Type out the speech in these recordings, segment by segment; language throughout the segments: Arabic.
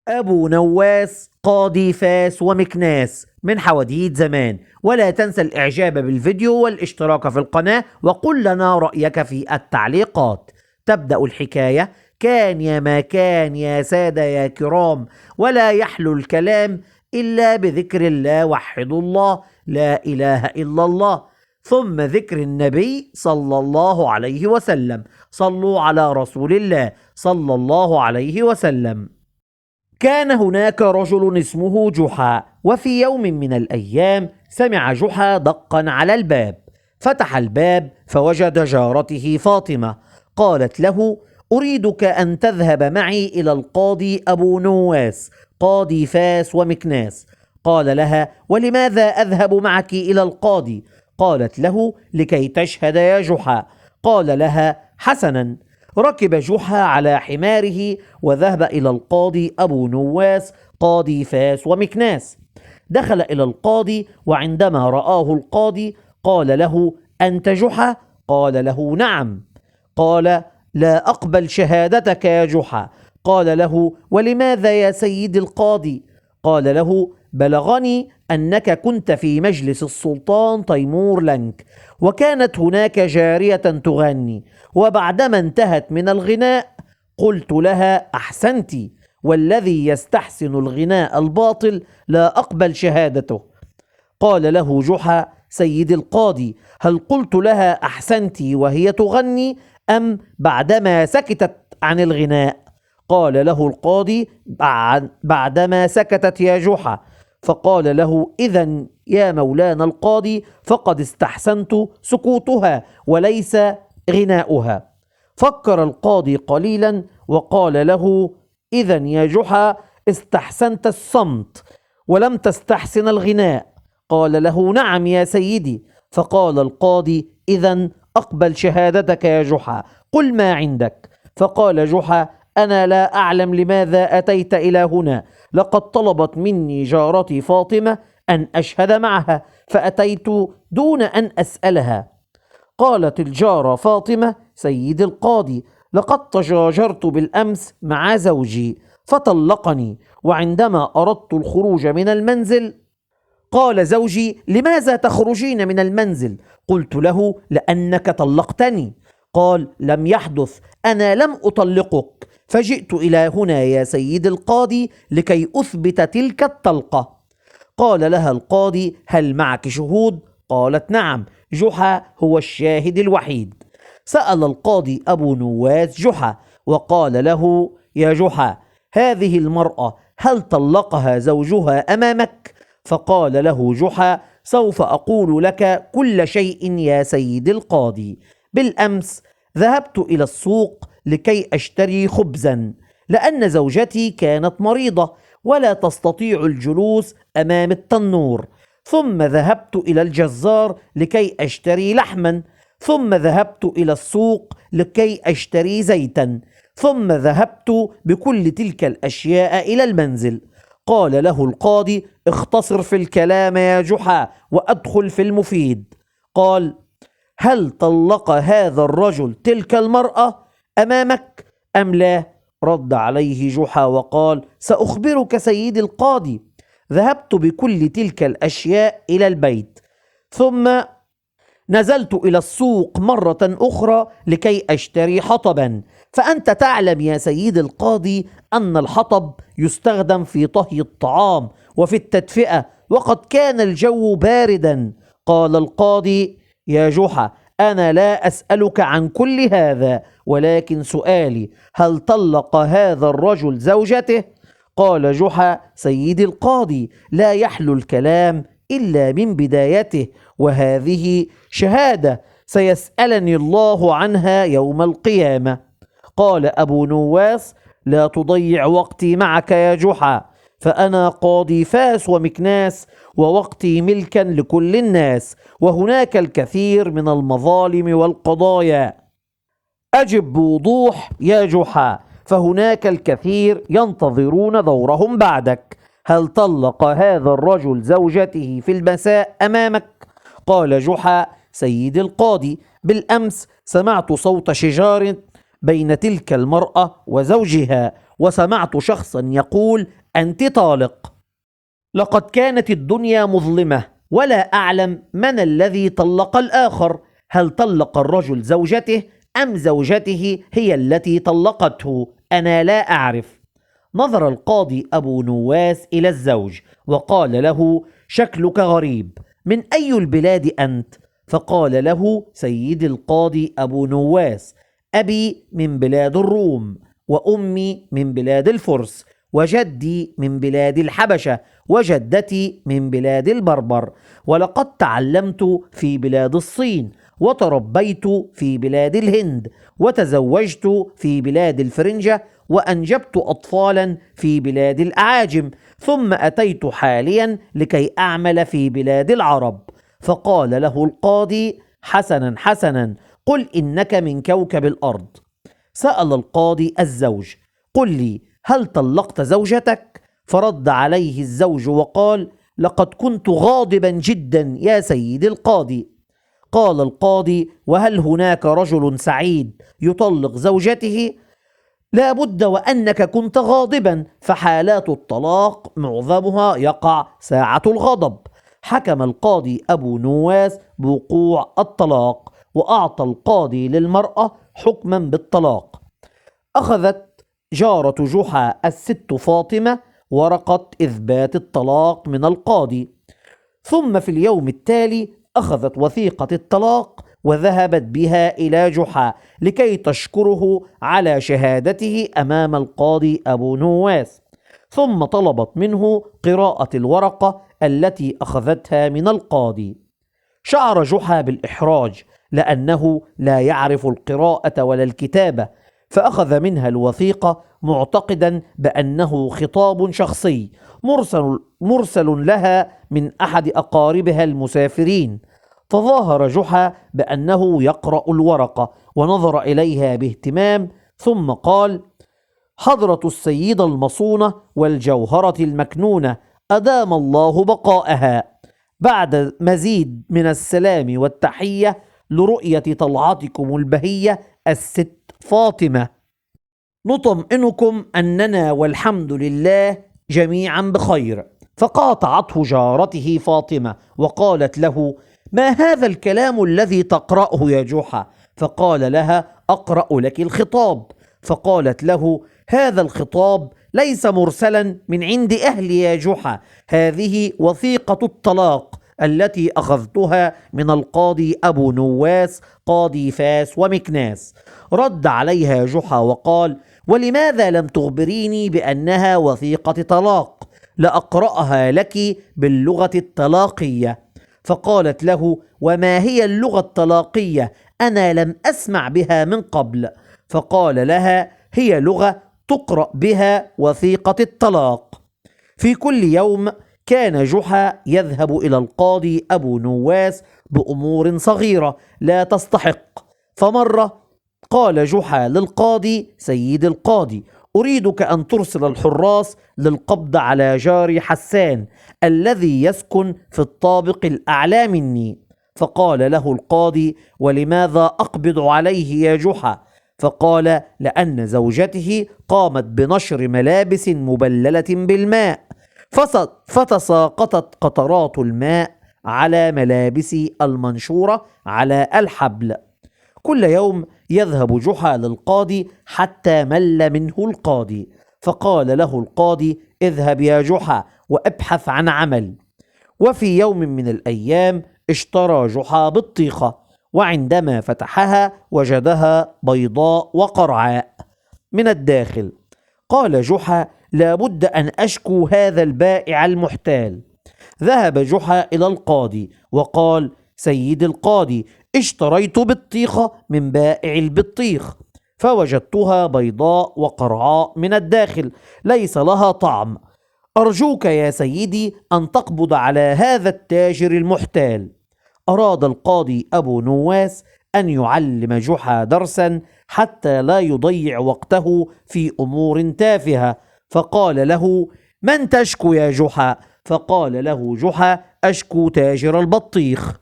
أبو نواس قاضي فاس ومكناس من حواديت زمان. ولا تنسى الإعجاب بالفيديو والاشتراك في القناة، وقل لنا رأيك في التعليقات. تبدأ الحكاية: كان يا ما كان يا سادة يا كرام، ولا يحلو الكلام إلا بذكر الله، وحدوا الله، لا إله إلا الله، ثم ذكر النبي صلى الله عليه وسلم. صلوا على رسول الله صلى الله عليه وسلم. كان هناك رجل اسمه جحا، وفي يوم من الأيام سمع جحا دقا على الباب. فتح الباب فوجد جارته فاطمة. قالت له: أريدك أن تذهب معي إلى القاضي أبو نواس قاضي فاس ومكناس. قال لها: ولماذا أذهب معك إلى القاضي؟ قالت له: لكي تشهد يا جحا. قال لها: حسنا. ركب جحا على حماره وذهب إلى القاضي أبو نواس قاضي فاس ومكناس. دخل إلى القاضي، وعندما رآه القاضي قال له: أنت جحا؟ قال له: نعم. قال: لا أقبل شهادتك يا جحا. قال له: ولماذا يا سيد القاضي؟ قال له: بلغني أنك كنت في مجلس السلطان تيمور لنك، وكانت هناك جارية تغني، وبعدما انتهت من الغناء قلت لها: أحسنت، والذي يستحسن الغناء الباطل لا أقبل شهادته. قال له جحا: سيد القاضي، هل قلت لها أحسنت وهي تغني، أم بعدما سكتت عن الغناء؟ قال له القاضي: بعدما سكتت يا جحا. فقال له: إذن يا مولانا القاضي فقد استحسنت سكوتها وليس غناؤها. فكر القاضي قليلا وقال له: إذن يا جحا استحسنت الصمت ولم تستحسن الغناء. قال له: نعم يا سيدي. فقال القاضي: إذن أقبل شهادتك يا جحا، قل ما عندك. فقال جحا: أنا لا أعلم لماذا أتيت إلى هنا، لقد طلبت مني جارتي فاطمة أن أشهد معها، فأتيت دون أن أسألها. قالت الجارة فاطمة: سيد القاضي، لقد تشاجرت بالأمس مع زوجي فطلقني، وعندما أردت الخروج من المنزل قال زوجي: لماذا تخرجين من المنزل؟ قلت له: لأنك طلقتني. قال: لم يحدث، أنا لم أطلقك، فجئت إلى هنا يا سيد القاضي لكي أثبت تلك الطلقة. قال لها القاضي: هل معك شهود؟ قالت: نعم، جحا هو الشاهد الوحيد. سأل القاضي أبو نواس جحا وقال له: يا جحا، هذه المرأة هل طلقها زوجها أمامك؟ فقال له جحا: سوف أقول لك كل شيء يا سيد القاضي. بالأمس ذهبت إلى السوق لكي أشتري خبزا، لأن زوجتي كانت مريضة ولا تستطيع الجلوس أمام التنور. ثم ذهبت إلى الجزار لكي أشتري لحما، ثم ذهبت إلى السوق لكي أشتري زيتا، ثم ذهبت بكل تلك الأشياء إلى المنزل. قال له القاضي: اختصر في الكلام يا جحا وأدخل في المفيد. قال: هل طلق هذا الرجل تلك المرأة أمامك أم لا؟ رد عليه جحا وقال: سأخبرك سيدي القاضي. ذهبت بكل تلك الأشياء إلى البيت، ثم نزلت إلى السوق مرة أخرى لكي أشتري حطبا، فأنت تعلم يا سيد القاضي أن الحطب يستخدم في طهي الطعام وفي التدفئة، وقد كان الجو باردا. قال القاضي: يا جحا، أنا لا أسألك عن كل هذا، ولكن سؤالي: هل طلق هذا الرجل زوجته؟ قال جحا: سيدي القاضي، لا يحلو الكلام إلا من بدايته، وهذه شهادة سيسألني الله عنها يوم القيامة. قال أبو نواس: لا تضيع وقتي معك يا جحا، فأنا قاضي فاس ومكناس، ووقتي ملكا لكل الناس، وهناك الكثير من المظالم والقضايا. أجب بوضوح يا جحا، فهناك الكثير ينتظرون دورهم بعدك. هل طلق هذا الرجل زوجته في المساء أمامك؟ قال جحا: سيد القاضي، بالأمس سمعت صوت شجار بين تلك المرأة وزوجها، وسمعت شخصا يقول: أنت طالق. لقد كانت الدنيا مظلمة ولا أعلم من الذي طلق الآخر، هل طلق الرجل زوجته أم زوجته هي التي طلقته؟ أنا لا أعرف. نظر القاضي أبو نواس إلى الزوج وقال له: شكلك غريب، من أي البلاد أنت؟ فقال له سيد القاضي أبو نواس: أبي من بلاد الروم، وأمي من بلاد الفرس، وجدي من بلاد الحبشة، وجدتي من بلاد البربر، ولقد تعلمت في بلاد الصين، وتربيت في بلاد الهند، وتزوجت في بلاد الفرنجة، وأنجبت أطفالا في بلاد الأعاجم، ثم أتيت حاليا لكي أعمل في بلاد العرب. فقال له القاضي: حسنا حسنا، قل إنك من كوكب الأرض. سأل القاضي الزوج: قل لي، هل طلقت زوجتك؟ فرد عليه الزوج وقال: لقد كنت غاضبا جدا يا سيد القاضي. قال القاضي: وهل هناك رجل سعيد يطلق زوجته؟ لا بد وأنك كنت غاضبا، فحالات الطلاق معظمها يقع ساعة الغضب. حكم القاضي أبو نواس بوقوع الطلاق، وأعطى القاضي للمرأة حكما بالطلاق. أخذت جارة جحا الست فاطمة ورقة إثبات الطلاق من القاضي، ثم في اليوم التالي أخذت وثيقة الطلاق وذهبت بها إلى جحا لكي تشكره على شهادته أمام القاضي أبو نواس، ثم طلبت منه قراءة الورقة التي أخذتها من القاضي. شعر جحا بالإحراج لأنه لا يعرف القراءة ولا الكتابة، فأخذ منها الوثيقة معتقدا بأنه خطاب شخصي مرسل لها من أحد أقاربها المسافرين. تظاهر جحا بأنه يقرأ الورقة ونظر إليها باهتمام، ثم قال: حضرة السيدة المصونة والجوهرة المكنونة، أدام الله بقاءها، بعد مزيد من السلام والتحية لرؤية طلعتكم البهية الست فاطمة، نطمئنكم أننا والحمد لله جميعا بخير. فقاطعته جارته فاطمة وقالت له: ما هذا الكلام الذي تقرأه يا جحا؟ فقال لها: أقرأ لك الخطاب. فقالت له: هذا الخطاب ليس مرسلا من عند أهلي يا جحا، هذه وثيقة الطلاق التي أخذتها من القاضي أبو نواس قاضي فاس ومكناس. رد عليها جحا وقال: ولماذا لم تخبريني بأنها وثيقة طلاق؟ لأقرأها لك باللغة الطلاقية. فقالت له: وما هي اللغة الطلاقية؟ أنا لم أسمع بها من قبل. فقال لها: هي لغة تقرأ بها وثيقة الطلاق. في كل يوم كان جحا يذهب إلى القاضي أبو نواس بأمور صغيرة لا تستحق. فمرة قال جحا للقاضي: سيد القاضي، أريدك أن ترسل الحراس للقبض على جاري حسان الذي يسكن في الطابق الأعلى مني. فقال له القاضي: ولماذا أقبض عليه يا جحا؟ فقال: لأن زوجته قامت بنشر ملابس مبللة بالماء، فتساقطت قطرات الماء على ملابسي المنشورة على الحبل. كل يوم يذهب جحا للقاضي حتى مل منه القاضي. فقال له القاضي: اذهب يا جحا وابحث عن عمل. وفي يوم من الأيام اشترى جحا بطيخة، وعندما فتحها وجدها بيضاء وقرعاء من الداخل. قال جحا: لابد أن أشكو هذا البائع المحتال. ذهب جحا إلى القاضي وقال: سيد القاضي، اشتريت بطيخة من بائع البطيخ، فوجدتها بيضاء وقرعاء من الداخل ليس لها طعم. أرجوك يا سيدي أن تقبض على هذا التاجر المحتال. أراد القاضي أبو نواس أن يعلم جحا درسا حتى لا يضيع وقته في أمور تافهة، فقال له: من تشكو يا جحا؟ فقال له جحا: أشكو تاجر البطيخ.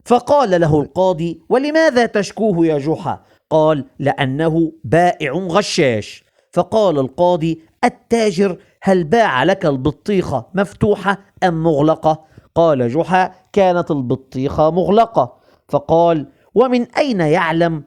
فقال له القاضي: ولماذا تشكوه يا جحا؟ قال: لأنه بائع غشاش. فقال القاضي: التاجر هل باع لك البطيخة مفتوحة أم مغلقة؟ قال جحا: كانت البطيخة مغلقة. فقال: ومن أين يعلم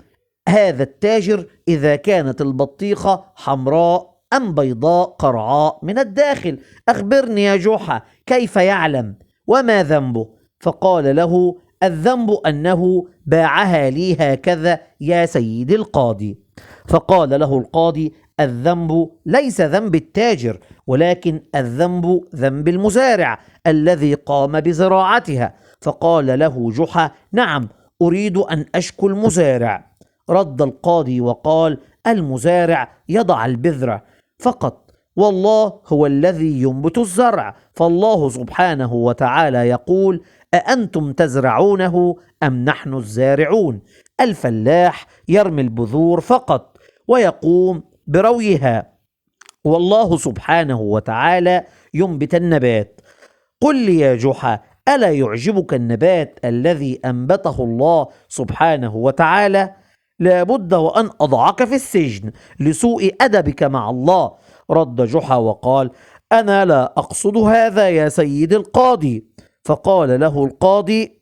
هذا التاجر إذا كانت البطيخة حمراء أم بيضاء قرعاء من الداخل؟ أخبرني يا جحا، كيف يعلم؟ وما ذنبه؟ فقال له: الذنب أنه باعها لي هكذا يا سيدي القاضي. فقال له القاضي: الذنب ليس ذنب التاجر، ولكن الذنب ذنب المزارع الذي قام بزراعتها. فقال له جحا: نعم، أريد أن أشكو المزارع. رد القاضي وقال: المزارع يضع البذرة فقط، والله هو الذي ينبت الزرع. فالله سبحانه وتعالى يقول: أأنتم تزرعونه أم نحن الزارعون؟ الفلاح يرمي البذور فقط ويقوم برويها، والله سبحانه وتعالى ينبت النبات. قل لي يا جحا، ألا يعجبك النبات الذي أنبته الله سبحانه وتعالى؟ لابد وأن أضعك في السجن لسوء أدبك مع الله. رد جحا وقال: أنا لا أقصد هذا يا سيد القاضي. فقال له القاضي: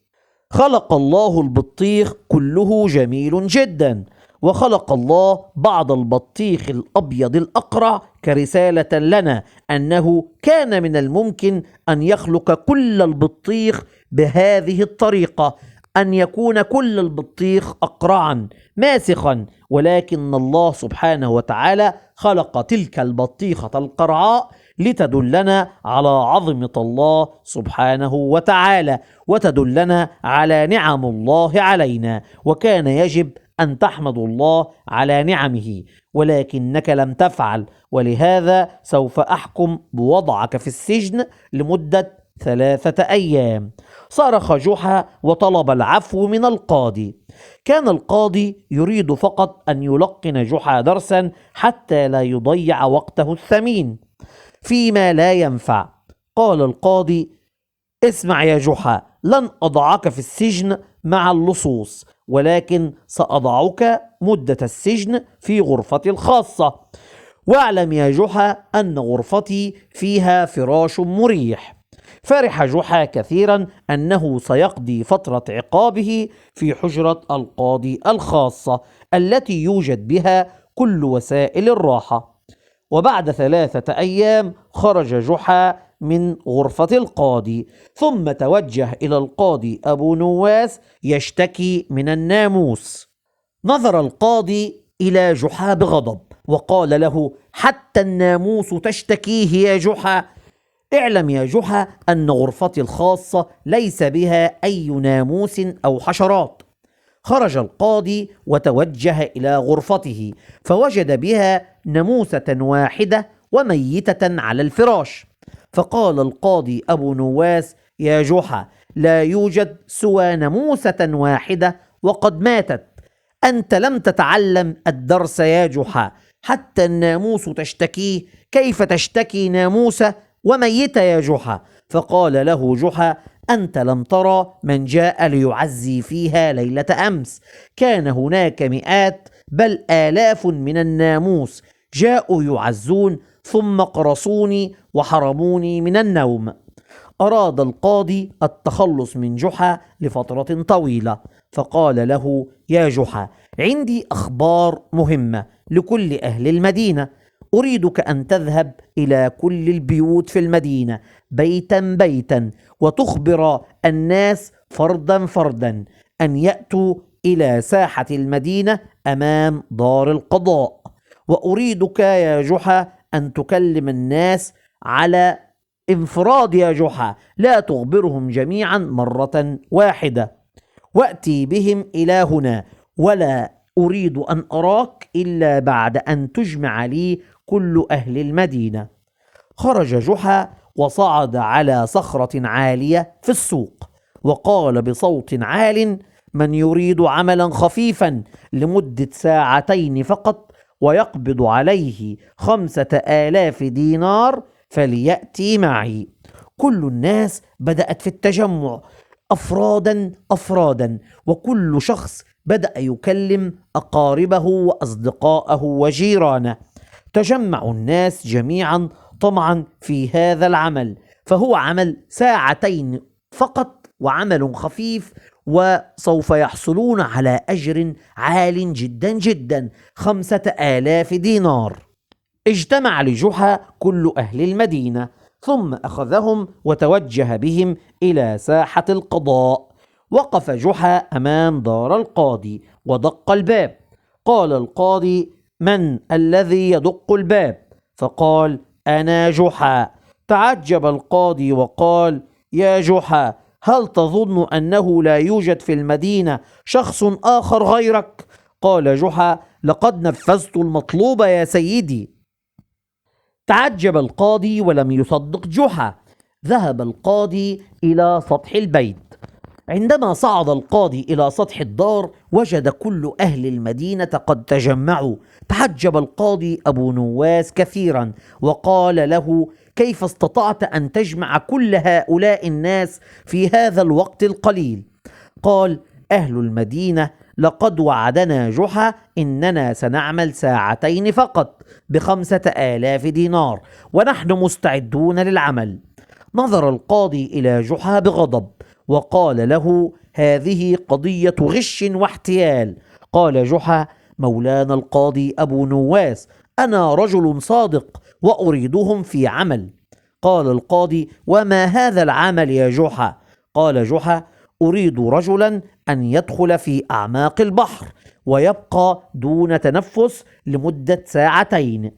خلق الله البطيخ كله جميل جدا، وخلق الله بعض البطيخ الأبيض الأقرع كرسالة لنا أنه كان من الممكن أن يخلق كل البطيخ بهذه الطريقة، أن يكون كل البطيخ أقرعا ماسخا، ولكن الله سبحانه وتعالى خلق تلك البطيخة القرعاء لتدلنا على عظمة الله سبحانه وتعالى، وتدلنا على نعم الله علينا، وكان يجب أن تحمد الله على نعمه، ولكنك لم تفعل، ولهذا سوف أحكم بوضعك في السجن لمدة 3 أيام. صرخ جحا وطلب العفو من القاضي. كان القاضي يريد فقط أن يلقن جحا درسا حتى لا يضيع وقته الثمين فيما لا ينفع. قال القاضي: اسمع يا جحا، لن أضعك في السجن مع اللصوص، ولكن سأضعك مدة السجن في غرفتي الخاصة. واعلم يا جحا أن غرفتي فيها فراش مريح. فرح جحا كثيرا أنه سيقضي فترة عقابه في حجرة القاضي الخاصة التي يوجد بها كل وسائل الراحة. وبعد 3 أيام خرج جحا من غرفة القاضي، ثم توجه إلى القاضي أبو نواس يشتكي من الناموس. نظر القاضي إلى جحا بغضب وقال له: حتى الناموس تشتكيه يا جحا؟ اعلم يا جحا أن غرفتي الخاصة ليس بها أي ناموس أو حشرات. خرج القاضي وتوجه إلى غرفته، فوجد بها ناموسة واحدة وميتة على الفراش. فقال القاضي أبو نواس: يا جحا، لا يوجد سوى ناموسة واحدة وقد ماتت. أنت لم تتعلم الدرس يا جحا، حتى الناموس تشتكيه، كيف تشتكي ناموسة وميتة يا جحا؟ فقال له جحا: أنت لم ترى من جاء ليعزي فيها ليلة أمس؟ كان هناك مئات بل آلاف من الناموس جاءوا يعزون، ثم قرصوني وحرموني من النوم. أراد القاضي التخلص من جحا لفترة طويلة، فقال له: يا جحا، عندي أخبار مهمة لكل أهل المدينة. أريدك أن تذهب إلى كل البيوت في المدينة بيتا بيتا، وتخبر الناس فردا فردا أن يأتوا إلى ساحة المدينة أمام دار القضاء. وأريدك يا جحا أن تكلم الناس على انفراد يا جحا، لا تخبرهم جميعا مرة واحدة. وأتي بهم إلى هنا، ولا أريد أن أراك إلا بعد أن تجمع لي كل أهل المدينة. خرج جحا وصعد على صخرة عالية في السوق، وقال بصوت عال: من يريد عملا خفيفا لمدة 2 ساعة فقط ويقبض عليه 5000 دينار فليأتي معي. كل الناس بدأت في التجمع أفرادا أفرادا، وكل شخص بدأ يكلم أقاربه وأصدقائه وجيرانه. تجمع الناس جميعا طمعا في هذا العمل، فهو عمل ساعتين فقط وعمل خفيف، وسوف يحصلون على أجر عال جدا جدا، 5000 دينار. اجتمع لجحا كل أهل المدينة، ثم أخذهم وتوجه بهم إلى ساحة القضاء. وقف جحا أمام دار القاضي ودق الباب. قال القاضي: من الذي يدق الباب؟ فقال: أنا جحا. تعجب القاضي وقال: يا جحا، هل تظن أنه لا يوجد في المدينة شخص آخر غيرك؟ قال جحا: لقد نفذت المطلوب يا سيدي. تعجب القاضي ولم يصدق جحا. ذهب القاضي إلى سطح البيت. عندما صعد القاضي إلى سطح الدار وجد كل أهل المدينة قد تجمعوا. تعجب القاضي أبو نواس كثيرا وقال له: كيف استطعت أن تجمع كل هؤلاء الناس في هذا الوقت القليل؟ قال: أهل المدينة لقد وعدنا جحا إننا سنعمل ساعتين فقط ب5000 دينار، ونحن مستعدون للعمل. نظر القاضي إلى جحا بغضب وقال له: هذه قضية غش واحتيال. قال جحا: مولانا القاضي أبو نواس، أنا رجل صادق وأريدهم في عمل. قال القاضي: وما هذا العمل يا جحا؟ قال جحا: أريد رجلا أن يدخل في أعماق البحر ويبقى دون تنفس لمدة ساعتين،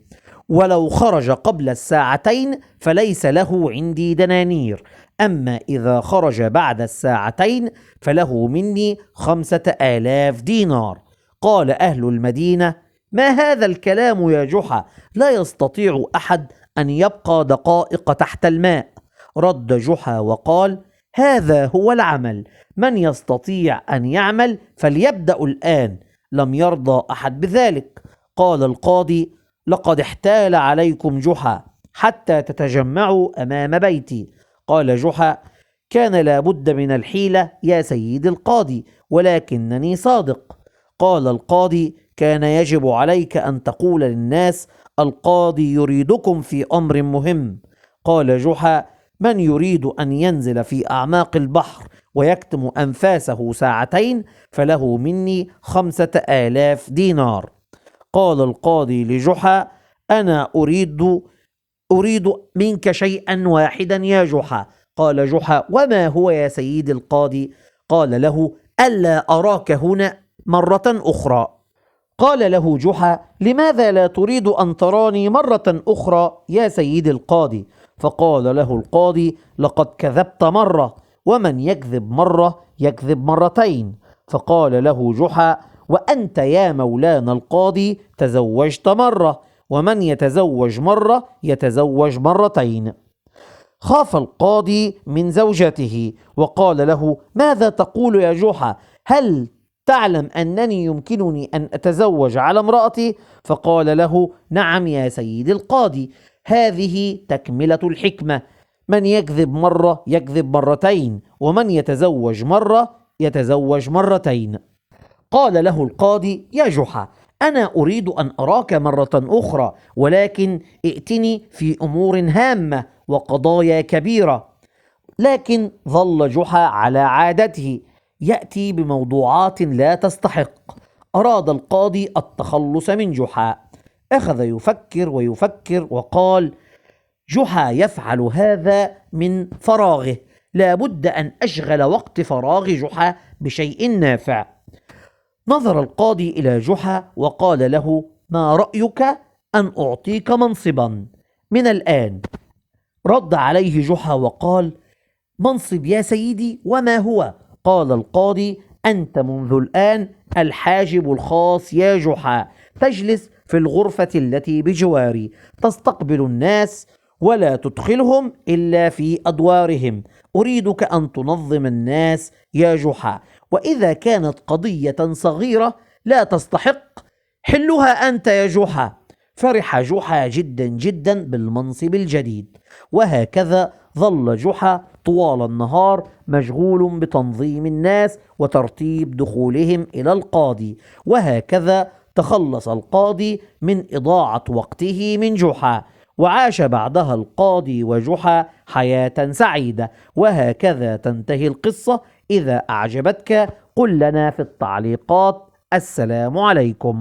ولو خرج قبل الساعتين فليس له عندي دنانير، أما إذا خرج بعد الساعتين فله مني 5000 دينار. قال أهل المدينة: ما هذا الكلام يا جحا؟ لا يستطيع أحد أن يبقى دقائق تحت الماء. رد جحا وقال: هذا هو العمل، من يستطيع أن يعمل فليبدأ الآن. لم يرضى أحد بذلك. قال القاضي: لقد احتال عليكم جحا حتى تتجمعوا أمام بيتي. قال جحا: كان لابد من الحيلة يا سيد القاضي، ولكنني صادق. قال القاضي: كان يجب عليك أن تقول للناس: القاضي يريدكم في أمر مهم. قال جحا: من يريد أن ينزل في أعماق البحر ويكتم أنفاسه ساعتين فله مني 5000 دينار. قال القاضي لجحا: أنا أريد منك شيئا واحدا يا جحا. قال جحا: وما هو يا سيد القاضي؟ قال له: ألا أراك هنا مرة أخرى. قال له جحا: لماذا لا تريد أن تراني مرة أخرى يا سيد القاضي؟ فقال له القاضي: لقد كذبت مرة، ومن يكذب مرة يكذب مرتين. فقال له جحا: وأنت يا مولانا القاضي تزوجت مرة، ومن يتزوج مرة يتزوج مرتين. خاف القاضي من زوجته وقال له: ماذا تقول يا جحا؟ هل تعلم أنني يمكنني أن أتزوج على امرأتي؟ فقال له: نعم يا سيد القاضي، هذه تكملة الحكمة، من يكذب مرة يكذب مرتين، ومن يتزوج مرة يتزوج مرتين. قال له القاضي: يا جحا، أنا أريد أن أراك مرة أخرى، ولكن ائتني في أمور هامة وقضايا كبيرة. لكن ظل جحا على عادته، يأتي بموضوعات لا تستحق. أراد القاضي التخلص من جحا. أخذ يفكر ويفكر وقال: جحا يفعل هذا من فراغه، لا بد أن أشغل وقت فراغ جحا بشيء نافع. نظر القاضي إلى جحا وقال له: ما رأيك أن أعطيك منصبا من الآن؟ رد عليه جحا وقال: منصب يا سيدي، وما هو؟ قال القاضي: أنت منذ الآن الحاجب الخاص يا جحا، تجلس في الغرفة التي بجواري، تستقبل الناس ولا تدخلهم إلا في أدوارهم. أريدك أن تنظم الناس يا جحا، وإذا كانت قضية صغيرة لا تستحق حلها أنت يا جحا. فرح جحا جدا جدا بالمنصب الجديد. وهكذا ظل جحا طوال النهار مشغول بتنظيم الناس وترتيب دخولهم إلى القاضي. وهكذا تخلص القاضي من إضاعة وقته من جحا، وعاش بعدها القاضي وجحا حياة سعيدة. وهكذا تنتهي القصة. إذا أعجبتك قل لنا في التعليقات. السلام عليكم.